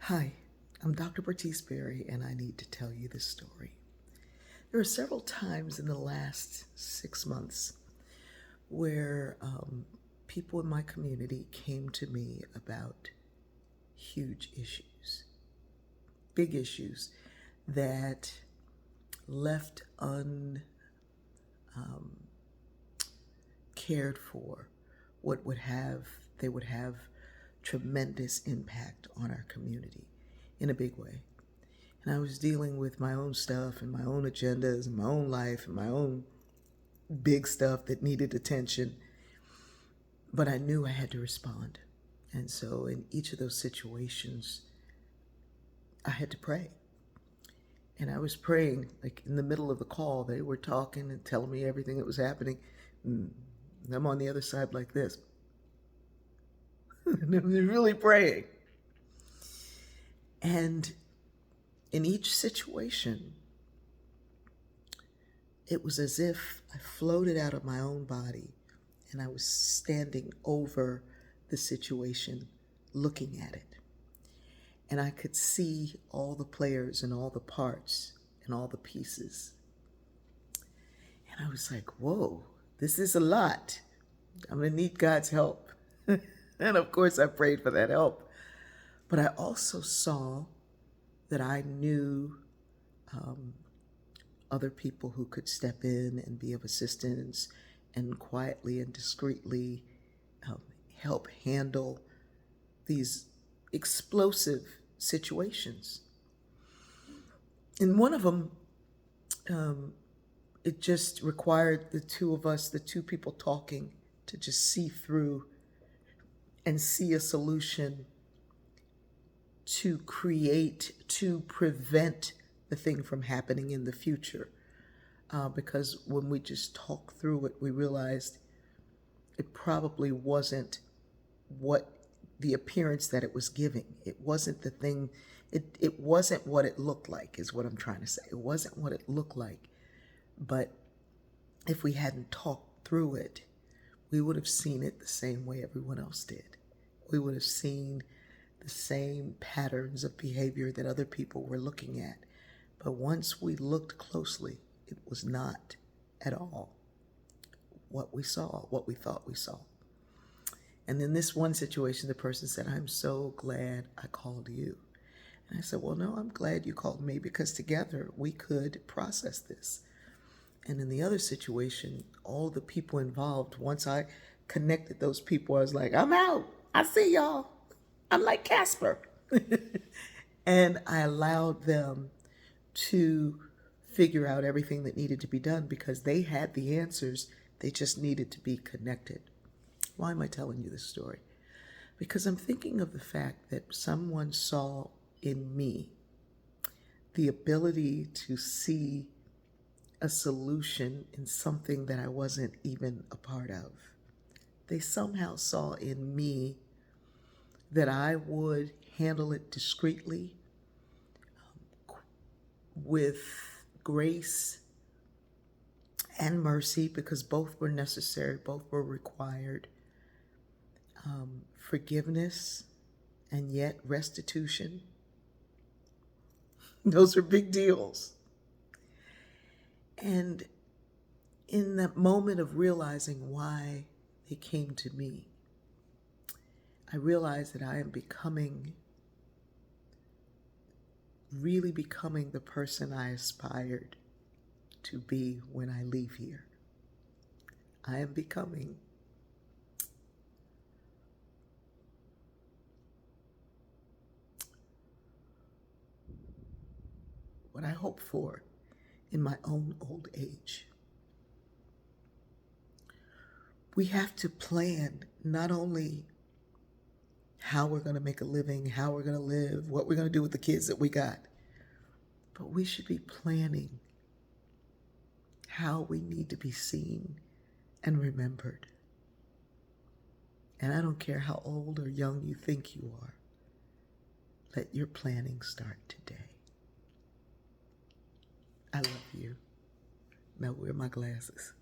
Hi, I'm Dr. Bertice Berry, and I need to tell you this story. There are several times in the last 6 months where people in my community came to me about huge issues, big issues that left uncared for what would have they would have tremendous impact on our community in a big way. And I was dealing with my own stuff and my own agendas and my own life and my own big stuff that needed attention. But I knew I had to respond. And so in each of those situations, I had to pray. And I was praying, like in the middle of the call, they were talking and telling me everything that was happening. And I'm on the other side like this. And I'm really praying. And in each situation, it was as if I floated out of my own body and I was standing over the situation, looking at it. And I could see all the players and all the parts and all the pieces. And I was like, whoa, this is a lot. I'm going to need God's help. And of course, I prayed for that help. But I also saw that I knew other people who could step in and be of assistance and quietly and discreetly help handle these explosive situations. In one of them, it just required the two of us, the two people talking, to just see through and see a solution to prevent the thing from happening in the future. Because when we just talked through it, we realized it probably wasn't what the appearance that it was giving. It wasn't the thing, it wasn't what it looked like, is what I'm trying to say. It wasn't what it looked like. But if we hadn't talked through it, we would have seen it the same way everyone else did. We would have seen the same patterns of behavior that other people were looking at. But once we looked closely, it was not at all what we saw, what we thought we saw. And in this one situation, the person said, I'm so glad I called you. And I said, well, no, I'm glad you called me because together we could process this. And in the other situation, all the people involved, once I connected those people, I was like, I'm out. I see y'all. I'm like Casper. And I allowed them to figure out everything that needed to be done because they had the answers. They just needed to be connected. Why am I telling you this story? Because I'm thinking of the fact that someone saw in me the ability to see a solution in something that I wasn't even a part of. They somehow saw in me that I would handle it discreetly, with grace and mercy, because both were necessary, both were required, forgiveness, and yet restitution. Those are big deals. And in that moment of realizing why they came to me, I realized that I am really becoming the person I aspired to be when I leave here. I am becoming what I hope for in my own old age. We have to plan not only how we're going to make a living, how we're going to live, what we're going to do with the kids that we got, but we should be planning how we need to be seen and remembered. And I don't care how old or young you think you are, let your planning start today. I love you. Now, where are my glasses?